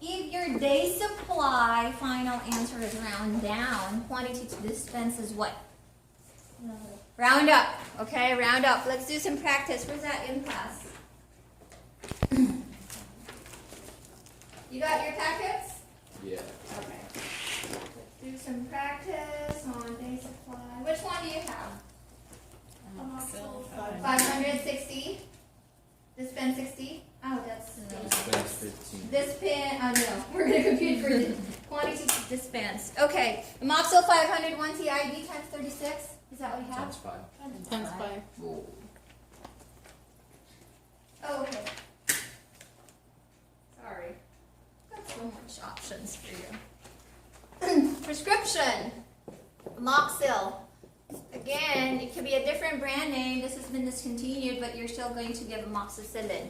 If your day supply final answer is round down, quantity to dispense is what? Round up. Okay, round up. Let's do some practice. Where's that in class? You got your packets? Yeah. Okay. Let's do some practice on day supply. Which one do you have? 560. Dispense 60. Oh, that's Dispense 15. this pin. Oh no, we're gonna compute for the quantity to dispense. Okay, amoxil 500 1 TID times 36. Is that what we have? Times 5. Times 5. Oh, okay. Sorry. Got so much options for you. Prescription. Amoxil. Again, it could be a different brand name. This has been discontinued, but you're still going to give amoxicillin.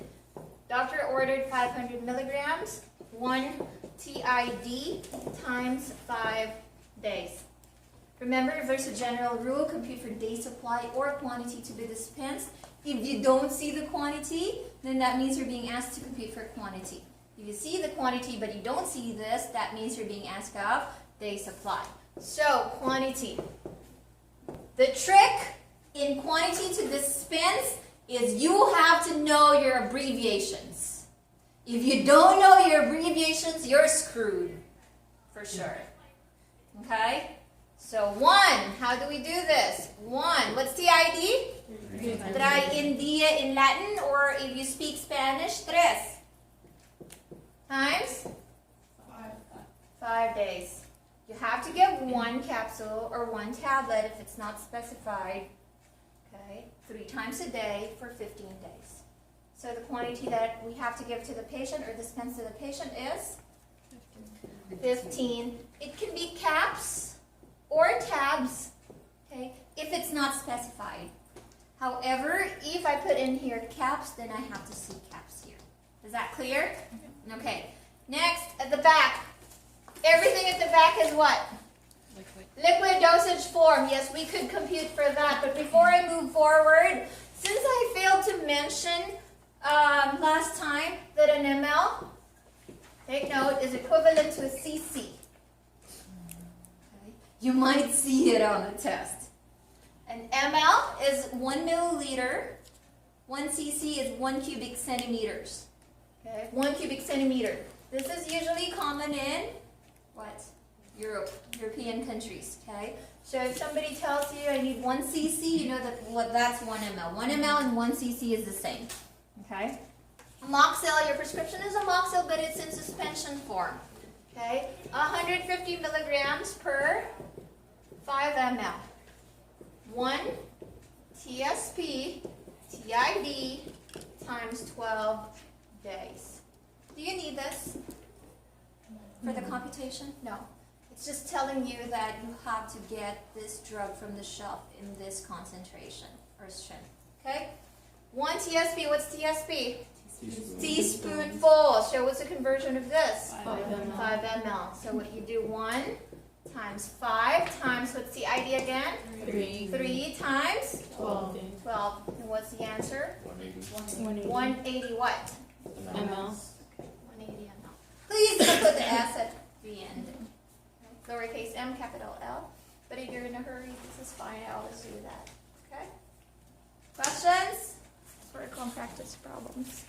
Doctor ordered 500 milligrams, 1 TID times 5 days. Remember, there's a general rule, compute for day supply or quantity to be dispensed. If you don't see the quantity, then that means you're being asked to compute for quantity. If you see the quantity but you don't see this, that means you're being asked of day supply. So, quantity. The trick in quantity to dispense is you have to know your abbreviations. If you don't know your abbreviations, you're screwed. For sure. Okay? So 1, how do we do this? 1, what's the ID? Trae en día in Latin, or if you speak Spanish, tres. Times? 5 days. You have to give 1 capsule or 1 tablet if it's not specified. Okay, 3 times a day for 15 days. So the quantity that we have to give to the patient or dispense to the patient is 15. It can be caps or tabs, okay, if it's not specified. However, if I put in here caps, then I have to see caps here. Is that clear? Okay. Next, at the back. Everything at the back is what? Liquid dosage form. Yes, we could compute for that. But before I move forward, since I failed to mention last time that an ml, take note, is equivalent to a cc. Okay. You might see it on the test. An ml is 1 milliliter. 1 cc is 1 cubic centimeters. Okay, 1 cubic centimeter. This is usually common in what? European countries, okay? So if somebody tells you I need 1 cc, you know that that's 1 ml. 1 ml and 1 cc is the same, okay? Amoxil, your prescription is amoxil, but it's in suspension form, okay? 150 milligrams per 5 ml. 1 TSP TID times 12 days. Do you need this for the computation? No. It's just telling you that you have to get this drug from the shelf in this concentration or strength. Okay? 1 TSP, what's TSP? Teaspoonful. So what's the conversion of this? 5 ml. 5 ml. So what you do, 1 times 5 times, what's the ID again? 3. 3 times? 12. 12. And what's the answer? 180. 180 what? ml. 180 ml. Please don't put the S at the end. Lowercase m, capital L. But if you're in a hurry, this is fine. I always do that. Okay? Questions? Protocol and practice problems.